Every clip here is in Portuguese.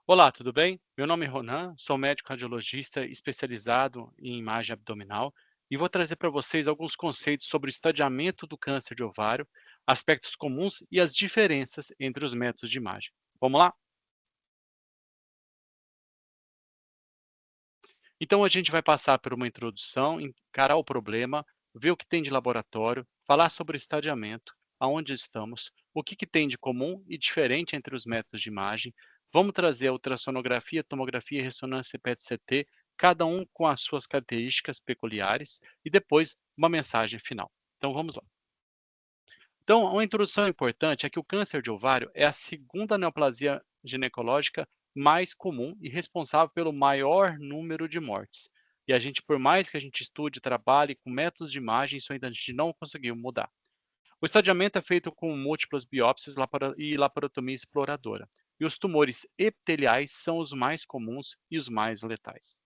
Olá, tudo bem? Meu nome é Ronan, sou médico radiologista especializado em imagem abdominal e vou trazer para vocês alguns conceitos sobre o estadiamento do câncer de ovário, aspectos comuns e as diferenças entre os métodos de imagem. Vamos lá? Então a gente vai passar por uma introdução, encarar o problema, ver o que tem de laboratório, falar sobre o estadiamento, aonde estamos, o que tem de comum e diferente entre os métodos de imagem. Vamos trazer a ultrassonografia, tomografia, ressonância e PET-CT, cada um com as suas características peculiares, e depois uma mensagem final. Então vamos lá. Então, uma introdução importante é que o câncer de ovário é a segunda neoplasia ginecológica mais comum e responsável pelo maior número de mortes. E a gente, por mais que a gente estude, trabalhe com métodos de imagem, isso ainda a gente não conseguiu mudar. O estadiamento é feito com múltiplas biópsias e laparotomia exploradora. E os tumores epiteliais são os mais comuns e os mais letais.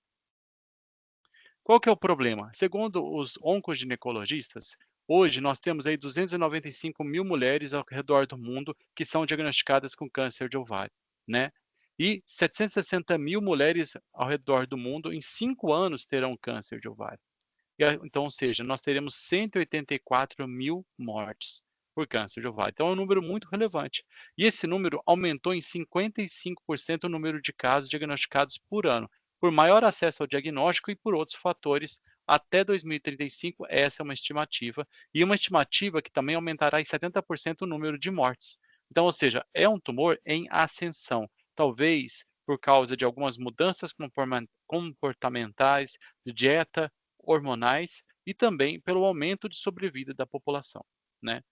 Qual que é o problema? Segundo os oncoginecologistas, hoje nós temos aí 295 mil mulheres ao redor do mundo que são diagnosticadas com câncer de ovário, né? E 760 mil mulheres ao redor do mundo em 5 anos terão câncer de ovário. Então, ou seja, nós teremos 184 mil mortes por câncer de ovário. Então, é um número muito relevante. E esse número aumentou em 55% o número de casos diagnosticados por ano, por maior acesso ao diagnóstico e por outros fatores. Até 2035, essa é uma estimativa que também aumentará em 70% o número de mortes. Então, ou seja, é um tumor em ascensão, talvez por causa de algumas mudanças comportamentais, de dieta, hormonais e também pelo aumento de sobrevida da população, né?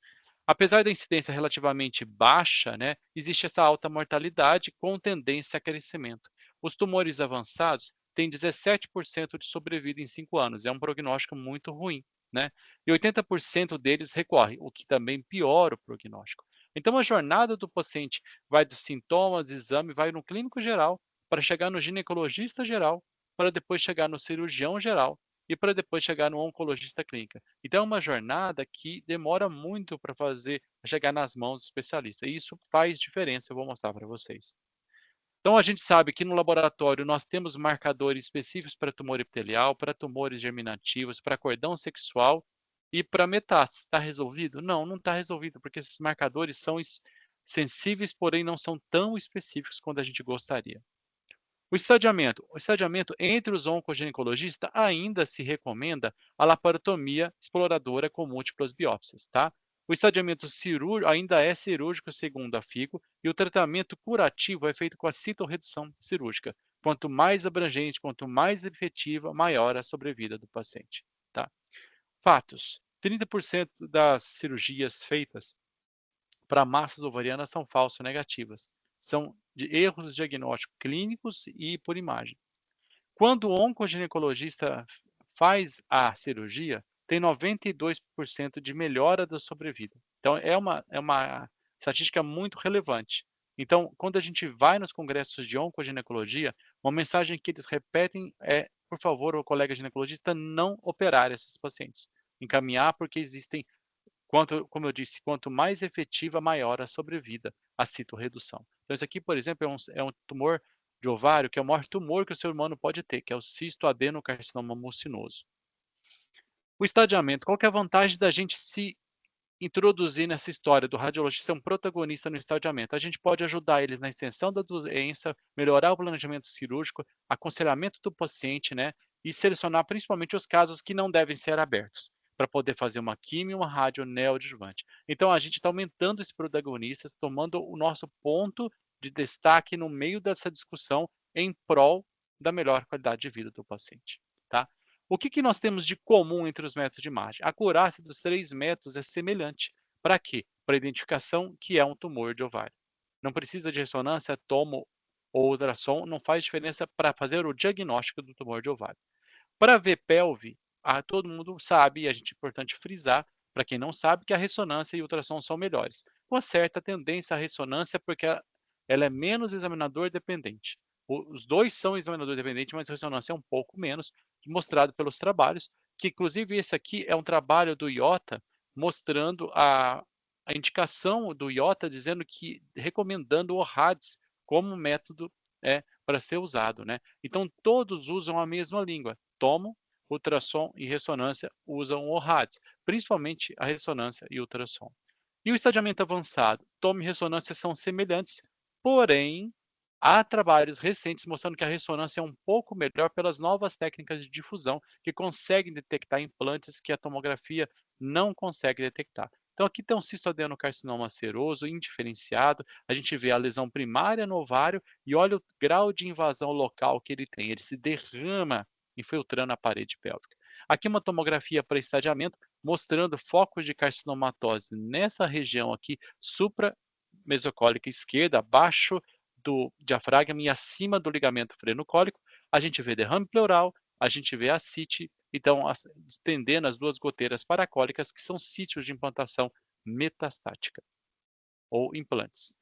Apesar da incidência relativamente baixa, né, existe essa alta mortalidade com tendência a crescimento. Os tumores avançados têm 17% de sobrevida em 5 anos, é um prognóstico muito ruim, né? E 80% deles recorrem, o que também piora o prognóstico. Então a jornada do paciente vai dos sintomas, exame, vai no clínico geral, para chegar no ginecologista geral, para depois chegar no cirurgião geral e para depois chegar no oncologista clínico. Então é uma jornada que demora muito para fazer chegar nas mãos do especialista, e isso faz diferença, eu vou mostrar para vocês. Então a gente sabe que no laboratório nós temos marcadores específicos para tumor epitelial, para tumores germinativos, para cordão sexual e para metástase. Está resolvido? Não, não está resolvido, porque esses marcadores são sensíveis, porém não são tão específicos quanto a gente gostaria. O estadiamento entre os oncoginecologistas ainda se recomenda a laparotomia exploradora com múltiplas biópsias, tá? O estadiamento cirúrgico ainda é cirúrgico segundo a FIGO e o tratamento curativo é feito com a citorredução cirúrgica. Quanto mais abrangente, quanto mais efetiva, maior a sobrevida do paciente, tá? Fatos: 30% das cirurgias feitas para massas ovarianas são falso negativas. São de erros diagnósticos clínicos e por imagem. Quando o oncoginecologista faz a cirurgia, tem 92% de melhora da sobrevida. Então, é uma estatística muito relevante. Então, quando a gente vai nos congressos de oncoginecologia, uma mensagem que eles repetem é, por favor, o colega ginecologista não operar esses pacientes. Encaminhar, porque existem, como eu disse, quanto mais efetiva, maior a sobrevida, a citorredução. Então, isso aqui, por exemplo, é um tumor de ovário, que é o maior tumor que o ser humano pode ter, que é o cisto adenocarcinoma mucinoso. O estadiamento, qual que é a vantagem da gente se introduzir nessa história do radiologista ser um protagonista no estadiamento? A gente pode ajudar eles na extensão da doença, melhorar o planejamento cirúrgico, aconselhamento do paciente, né? E selecionar principalmente os casos que não devem ser abertos, para poder fazer uma quimio e uma rádio neoadjuvante. Então a gente está aumentando esses protagonistas, tomando o nosso ponto de destaque no meio dessa discussão em prol da melhor qualidade de vida do paciente, tá? O que nós temos de comum entre os métodos de imagem? A acurácia dos 3 métodos é semelhante. Para quê? Para identificação que é um tumor de ovário. Não precisa de ressonância, tomo ou ultrassom, não faz diferença para fazer o diagnóstico do tumor de ovário. Para ver pelve, todo mundo sabe, e a gente é importante frisar, para quem não sabe, que a ressonância e o ultrassom são melhores. Com certa tendência à ressonância, porque ela é menos examinador dependente. Os dois são examinador dependente, mas a ressonância é um pouco menos, mostrado pelos trabalhos, que inclusive esse aqui é um trabalho do IOTA, mostrando a indicação do IOTA, dizendo que, recomendando o RADS como método para ser usado, né. Então todos usam a mesma língua, tomo, ultrassom e ressonância usam o RADS, principalmente a ressonância e ultrassom. E o estadiamento avançado, toma e ressonância são semelhantes, porém, há trabalhos recentes mostrando que a ressonância é um pouco melhor pelas novas técnicas de difusão que conseguem detectar implantes que a tomografia não consegue detectar. Então aqui tem um cistoadenocarcinoma seroso indiferenciado, a gente vê a lesão primária no ovário e olha o grau de invasão local que ele tem, ele se derrama infiltrando a parede pélvica. Aqui uma tomografia para estadiamento mostrando focos de carcinomatose nessa região aqui supramesocólica esquerda, abaixo do diafragma e acima do ligamento frenocólico. A gente vê derrame pleural, a gente vê ascite, então estendendo as duas goteiras paracólicas, que são sítios de implantação metastática ou implantes.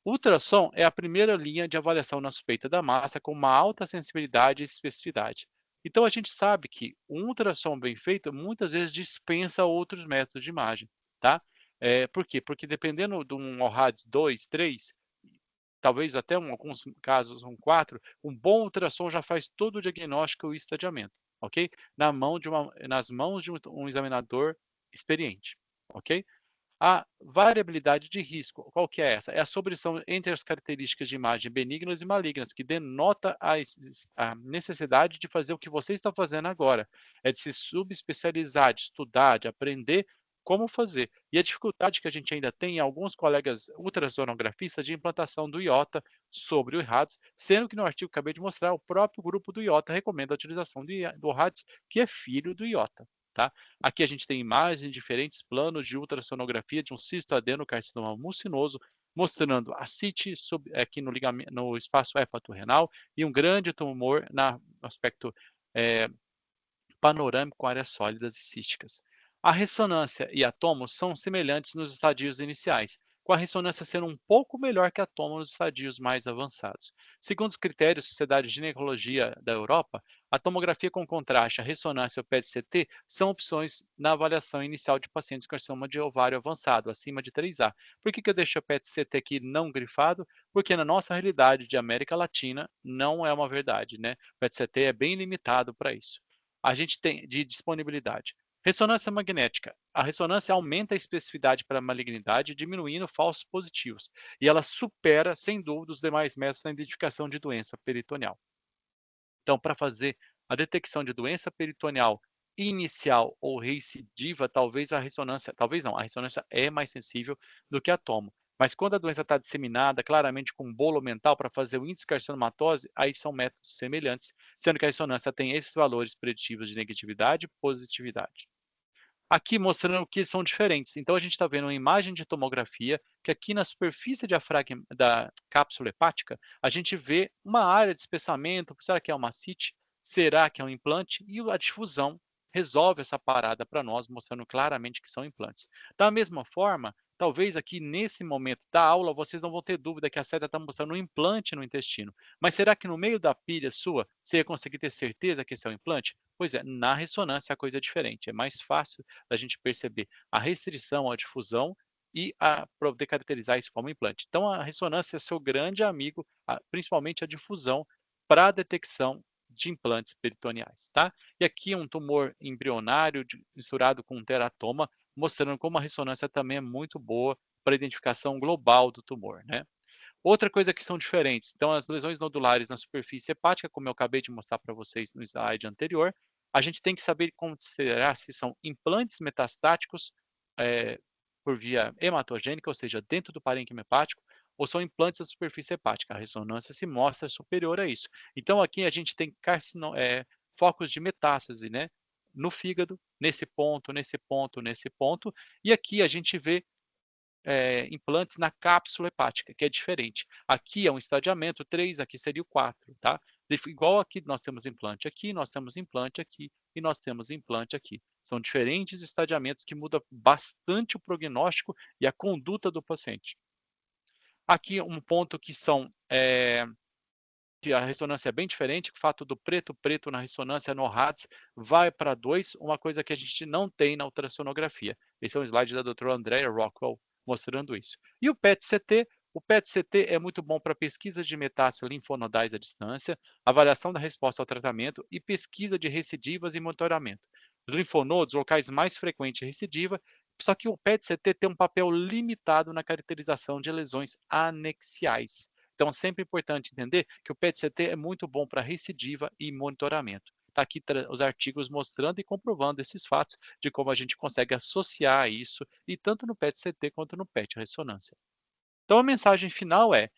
O ultrassom é a primeira linha de avaliação na suspeita da massa com uma alta sensibilidade e especificidade. Então a gente sabe que um ultrassom bem feito muitas vezes dispensa outros métodos de imagem, tá? Por quê? Porque dependendo de um ORADS 2, 3, talvez até alguns casos um 4, um bom ultrassom já faz todo o diagnóstico e o estadiamento, ok? Nas mãos de um examinador experiente, ok? A variabilidade de risco, qual que é essa? É a sobressão entre as características de imagem benignas e malignas, que denota a necessidade de fazer o que você está fazendo agora, é de se subespecializar, de estudar, de aprender como fazer. E a dificuldade que a gente ainda tem em alguns colegas ultrassonografistas de implantação do IOTA sobre o RADS, sendo que no artigo que acabei de mostrar, o próprio grupo do IOTA recomenda a utilização do RADS, que é filho do IOTA. Tá? Aqui a gente tem imagens de diferentes planos de ultrassonografia de um cistoadenocarcinoma mucinoso, mostrando ascite aqui no espaço hepatorrenal e um grande tumor no aspecto eh, panorâmico com áreas sólidas e císticas. A ressonância e a tomo são semelhantes nos estadios iniciais, com a ressonância sendo um pouco melhor que a tomo nos estadios mais avançados. Segundo os critérios da Sociedade de Ginecologia da Europa, a tomografia com contraste, a ressonância e o PET-CT são opções na avaliação inicial de pacientes com carcinoma de ovário avançado, acima de 3A. Por que eu deixo o PET-CT aqui não grifado? Porque na nossa realidade de América Latina não é uma verdade, né? O PET-CT é bem limitado para isso. A gente tem de disponibilidade. Ressonância magnética. A ressonância aumenta a especificidade para a malignidade, diminuindo falsos positivos. E ela supera, sem dúvida, os demais métodos na identificação de doença peritoneal. Então, para fazer a detecção de doença peritoneal inicial ou recidiva, talvez não, a ressonância é mais sensível do que a tomo. Mas quando a doença está disseminada, claramente com um bolo mental para fazer o índice de carcinomatose, aí são métodos semelhantes, sendo que a ressonância tem esses valores preditivos de negatividade e positividade. Aqui mostrando que são diferentes. Então a gente está vendo uma imagem de tomografia que aqui na superfície diafragma da cápsula hepática, a gente vê uma área de espessamento, será que é uma ascite? Será que é um implante? E a difusão resolve essa parada para nós, mostrando claramente que são implantes. Da mesma forma, talvez aqui nesse momento da aula vocês não vão ter dúvida que a seta está mostrando um implante no intestino. Mas será que no meio da pilha sua, você ia conseguir ter certeza que esse é um implante? Pois é, na ressonância a coisa é diferente, é mais fácil da gente perceber a restrição à difusão e a poder caracterizar isso como implante. Então, a ressonância é seu grande amigo, principalmente a difusão, para a detecção de implantes peritoneais, tá? E aqui um tumor embrionário misturado com um teratoma, mostrando como a ressonância também é muito boa para a identificação global do tumor, né? Outra coisa que são diferentes, então as lesões nodulares na superfície hepática, como eu acabei de mostrar para vocês no slide anterior, a gente tem que saber considerar se são implantes metastáticos por via hematogênica, ou seja, dentro do parênquima hepático, ou são implantes da superfície hepática. A ressonância se mostra superior a isso. Então aqui a gente tem focos de metástase, né? No fígado, nesse ponto, nesse ponto, nesse ponto, e aqui a gente vê implantes na cápsula hepática, que é diferente. Aqui é um estadiamento 3, aqui seria o 4, tá? Igual aqui nós temos implante aqui, nós temos implante aqui e nós temos implante aqui. São diferentes estadiamentos que mudam bastante o prognóstico e a conduta do paciente. Aqui um ponto que a ressonância é bem diferente, o fato do preto na ressonância no RADS vai para 2, uma coisa que a gente não tem na ultrassonografia. Esse é um slide da doutora Andrea Rockwell mostrando isso. E o PET-CT, O PET-CT é muito bom para pesquisa de metástases linfonodais à distância, avaliação da resposta ao tratamento e pesquisa de recidivas e monitoramento. Os linfonodos, locais mais frequentes de recidiva, só que o PET-CT tem um papel limitado na caracterização de lesões anexiais. Então, é sempre importante entender que o PET-CT é muito bom para recidiva e monitoramento. Está aqui os artigos mostrando e comprovando esses fatos de como a gente consegue associar isso, e tanto no PET-CT quanto no PET-ressonância. Então, a mensagem final é: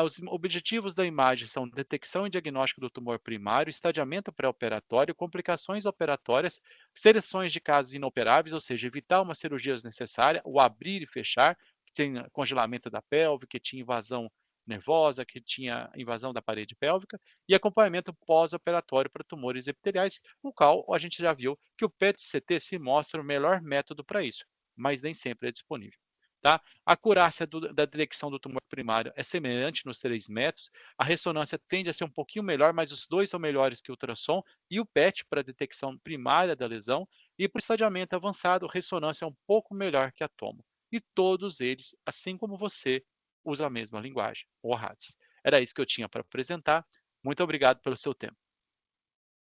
os objetivos da imagem são detecção e diagnóstico do tumor primário, estadiamento pré-operatório, complicações operatórias, seleções de casos inoperáveis, ou seja, evitar uma cirurgia desnecessária, o abrir e fechar, que tem congelamento da pelve, que tinha invasão nervosa, que tinha invasão da parede pélvica, e acompanhamento pós-operatório para tumores epiteliais, o qual a gente já viu que o PET-CT se mostra o melhor método para isso, mas nem sempre é disponível. Tá? A acurácia da detecção do tumor primário é semelhante nos 3 métodos, a ressonância tende a ser um pouquinho melhor, mas os dois são melhores que o ultrassom e o PET para a detecção primária da lesão, e para o estadiamento avançado, a ressonância é um pouco melhor que a tomo. E todos eles, assim como você, usam a mesma linguagem, o RADS. Era isso que eu tinha para apresentar. Muito obrigado pelo seu tempo.